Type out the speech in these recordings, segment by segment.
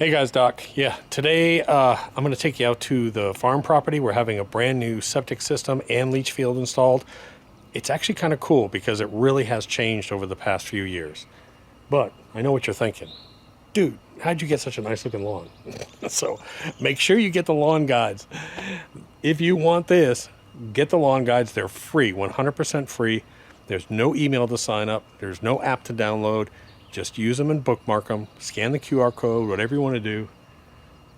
Hey guys, Doc. Yeah, today I'm going to take you out to the farm property. We're having a brand new septic system and leach field installed. It's actually kind of cool because it really has changed over the past few years. But I know what you're thinking. Dude, how'd you get such a nice looking lawn? So make sure you get the lawn guides. If you want this, get the lawn guides. They're free, 100% free. There's no email to sign up. There's no app to download. Just use them and bookmark them. Scan the QR code, whatever you want to do.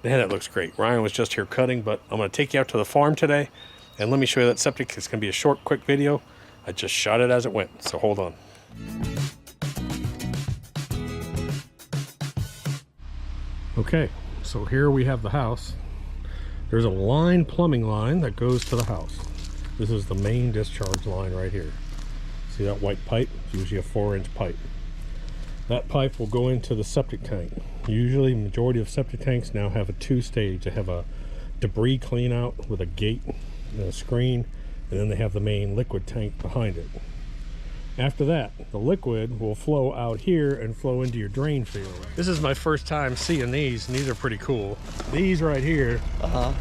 Man, that looks great. Ryan was just here cutting, but I'm going to take you out to the farm today. And let me show you that septic. It's going to be a short, quick video. I just shot it as it went, so hold on. Okay, so here we have the house. There's a plumbing line that goes to the house. This is the main discharge line right here. See that white pipe? It's usually a 4-inch pipe. That pipe will go into the septic tank. Usually, majority of septic tanks now have a 2-stage. They have a debris clean out with a gate and a screen, and then they have the main liquid tank behind it. After that, the liquid will flow out here and flow into your drain field. This is my first time seeing these, and these are pretty cool. These right here,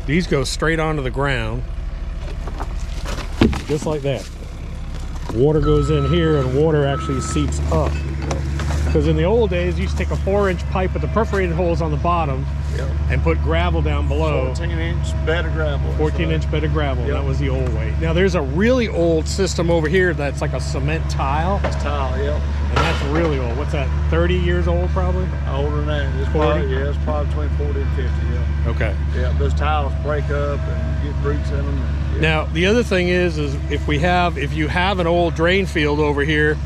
these go straight onto the ground, just like that. Water goes in here, and water actually seeps up. Because in the old days, you used to take a 4-inch pipe with the perforated holes on the bottom and put gravel down below. 14-inch bed of gravel. 14-inch bed of gravel. That was the old way. Now there's a really old system over here that's like a cement tile. It's tile, And that's really old. What's that? 30 years old, probably? Older than that. It's probably, it's probably between 40 and 50. Okay. Yeah, those tiles break up and get roots in them. And, Now the other thing is if you have an old drain field over here,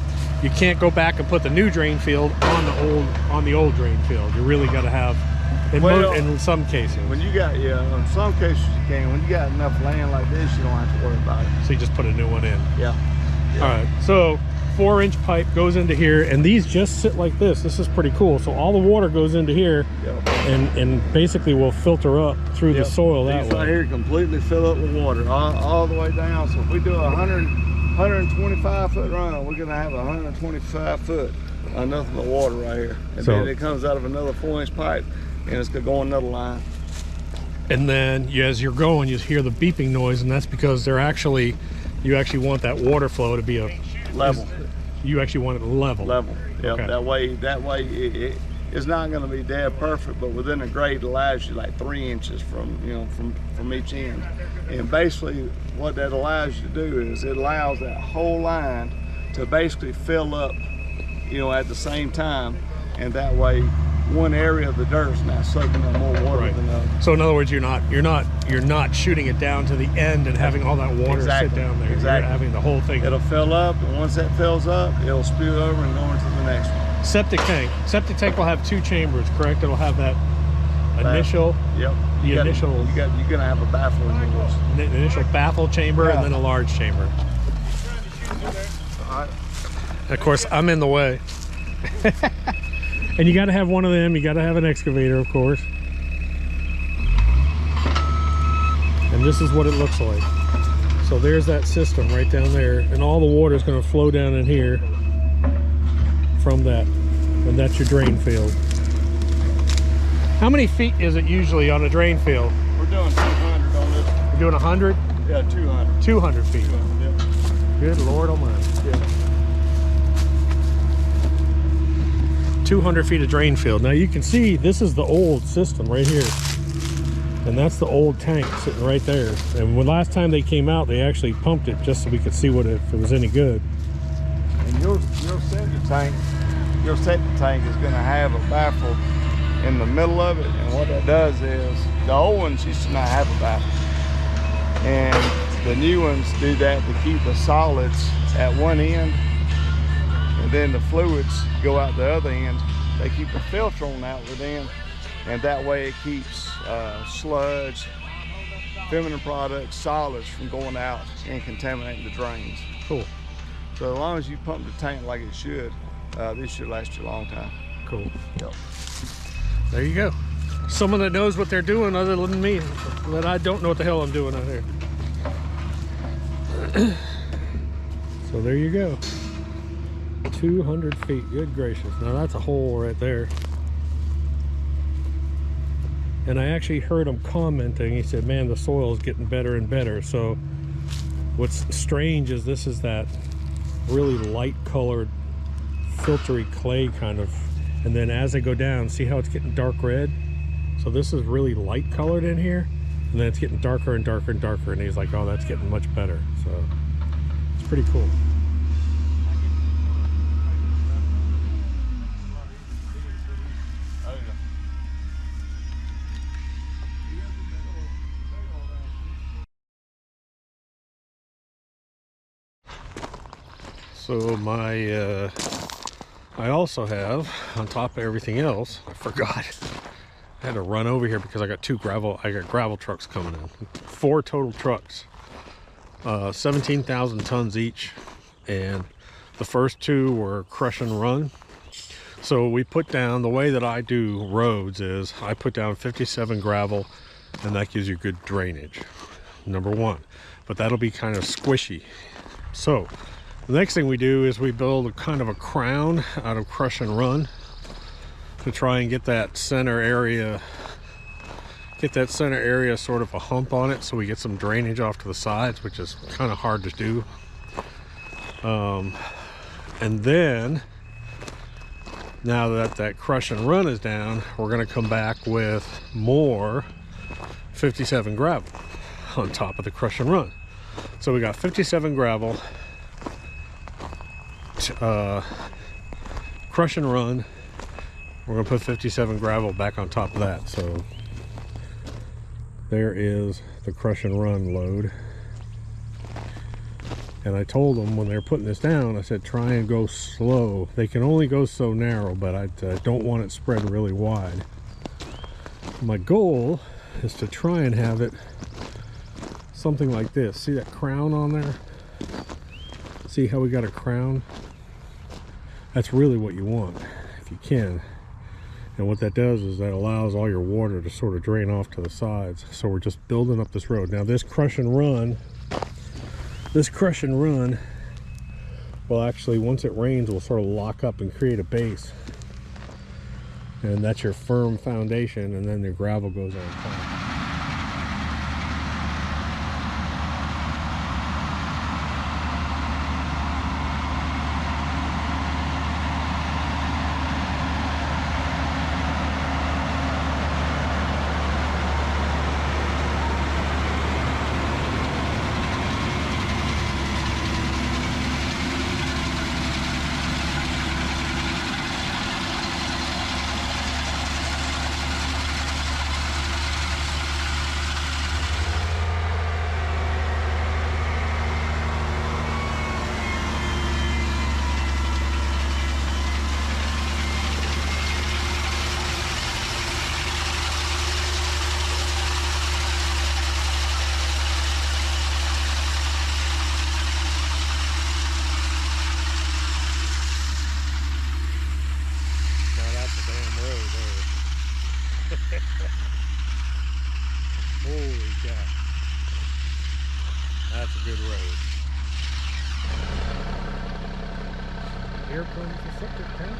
you can't go back and put the new drain field on the old drain field. You really got to have, in some cases. When you got, in some cases you can. When you got enough land like this, you don't have to worry about it. So you just put a new one in. Yeah. All right. So 4-inch pipe goes into here, and these just sit like this. This is pretty cool. So all the water goes into here, and basically will filter up through the soil that way. These right here completely fill up with water all the way down. So if we do a 125 foot run, we're gonna have 125 foot of nothing but water right here, and then it comes out of another 4-inch pipe, and it's gonna go on another line. And then as you're going, you hear the beeping noise, and that's because you actually want that water flow to be a level. You actually want it level. Level. Yeah. Okay. That way it's not going to be dead perfect, but within a grade allows you like 3 inches from each end. And basically what that allows you to do is it allows that whole line to basically fill up, at the same time, and that way one area of the dirt is not soaking up more water than the other. So in other words, you're not shooting it down to the end and having all that water sit down there. You're having the whole thing. It'll fill up, and once that fills up, it'll spew over and go into the next one. Septic tank will have 2 chambers, correct? It'll have that initial. Yep. You're gonna have a baffle in yours. The initial baffle chamber, and then a large chamber. All right. Of course, I'm in the way. And you got to have one of them. You got to have an excavator, of course. And this is what it looks like. So there's that system right down there, and all the water is going to flow down in here from that, and that's your drain field. How many feet is it usually on a drain field? We're doing 200 on this. You're doing 100? Yeah, 200. 200 feet. Yeah. Good Lord Almighty. Yeah. 200 feet of drain field. Now you can see this is the old system right here, and that's the old tank sitting right there. And when last time they came out, they actually pumped it just so we could see if it was any good. And your septic tank is going to have a baffle in the middle of it, and what that does is the old ones used to not have a baffle, and the new ones do that to keep the solids at one end, and then the fluids go out the other end. They keep the filter on the outward end, and that way it keeps sludge, feminine products, solids from going out and contaminating the drains. Cool. So as long as you pump the tank like it should, this should last you a long time. Cool. Yep. There you go. Someone that knows what they're doing other than me, that I don't know what the hell I'm doing out here. So there you go. 200 feet, good gracious. Now that's a hole right there. And I actually heard him commenting. He said, man, the soil is getting better and better. So what's strange is this is that really light colored filtery clay kind of, and then as I go down, see how it's getting dark red? So this is really light colored in here, and then it's getting darker and darker and darker, and he's like, oh, that's getting much better. So it's pretty cool. So I also have, on top of everything else, I forgot, I had to run over here because I got gravel trucks coming in. 4 total trucks, 17,000 tons each, and the first 2 were crush and run. So we put down, the way that I do roads is I put down 57 gravel, and that gives you good drainage, number 1. But that'll be kind of squishy. So the next thing we do is we build a kind of a crown out of crush and run to try and get that center area sort of a hump on it, so we get some drainage off to the sides, which is kind of hard to do. And then now that crush and run is down, we're going to come back with more 57 gravel on top of the crush and run. So we got 57 gravel, crush and run. We're gonna put 57 gravel back on top of that. So there is the crush and run load. And I told them when they were putting this down, I said try and go slow. They can only go so narrow, but I don't want it spread really wide. My goal is to try and have it something like this. See that crown on there? See how we got a crown? That's really what you want, if you can. And what that does is that allows all your water to sort of drain off to the sides. So we're just building up this road. Now this crush and run will actually, once it rains, will sort of lock up and create a base. And that's your firm foundation, and then your gravel goes on top. Holy cow. That's a good road. Here comes the septic tank.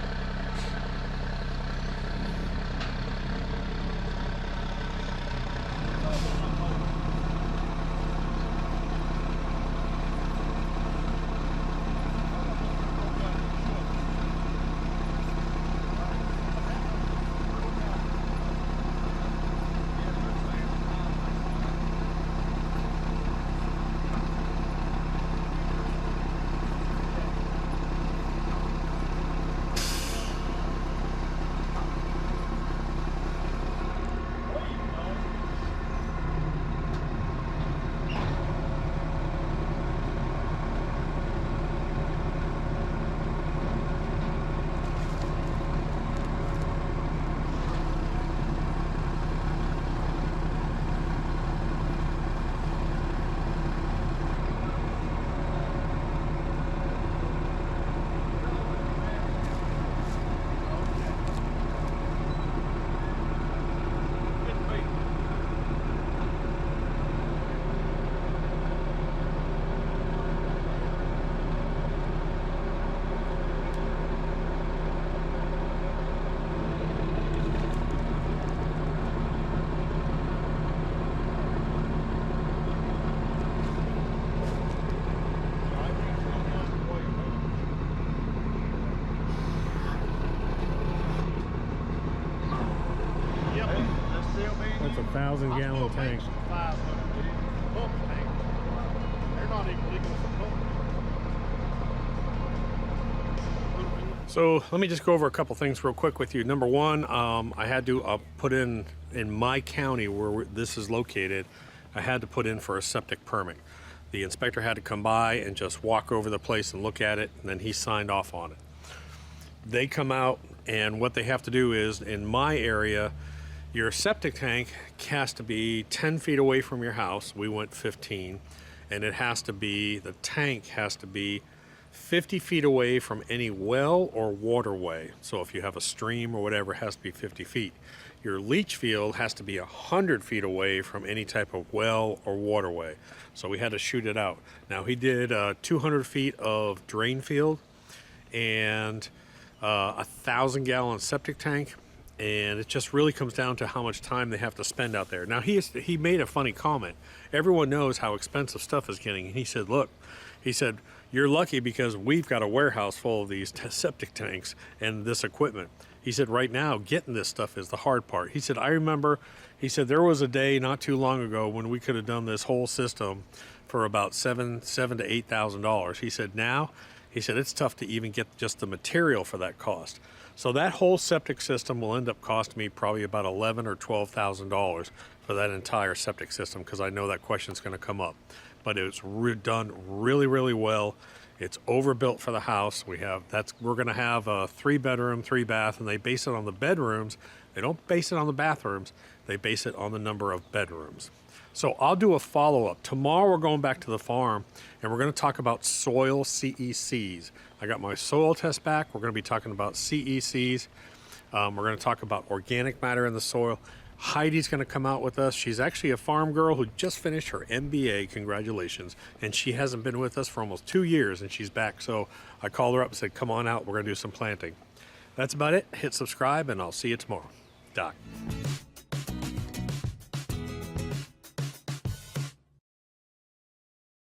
That's a 1,000-gallon tank. 500 pump tank. They're not even legal for pump. So let me just go over a couple things real quick with you. Number one, I had to put in my county where this is located, I had to put in for a septic permit. The inspector had to come by and just walk over the place and look at it, and then he signed off on it. They come out, and what they have to do is, in my area, your septic tank has to be 10 feet away from your house. We went 15, and the tank has to be 50 feet away from any well or waterway. So if you have a stream or whatever, it has to be 50 feet. Your leach field has to be 100 feet away from any type of well or waterway. So we had to shoot it out. Now he did 200 feet of drain field and 1,000-gallon septic tank. And it just really comes down to how much time they have to spend out there. Now he made a funny comment. Everyone knows how expensive stuff is getting. And he said, look, he said, you're lucky because we've got a warehouse full of these septic tanks and this equipment. He said, right now, getting this stuff is the hard part. He said, I remember, he said, there was a day not too long ago when we could have done this whole system for about $7,000 to $8,000. He said, now, he said, it's tough to even get just the material for that cost. So that whole septic system will end up costing me probably about $11,000 or $12,000 for that entire septic system, because I know that question's going to come up. But it's done really, really well. It's overbuilt for the house. We're going to have a 3-bedroom, 3-bath, and they base it on the bedrooms. They don't base it on the bathrooms. They base it on the number of bedrooms. So I'll do a follow-up. Tomorrow we're going back to the farm, and we're going to talk about soil CECs. I got my soil test back. We're going to be talking about CECs. We're going to talk about organic matter in the soil. Heidi's going to come out with us. She's actually a farm girl who just finished her MBA. Congratulations. And she hasn't been with us for almost 2 years, and she's back. So I called her up and said, come on out. We're going to do some planting. That's about it. Hit subscribe, and I'll see you tomorrow. Doc.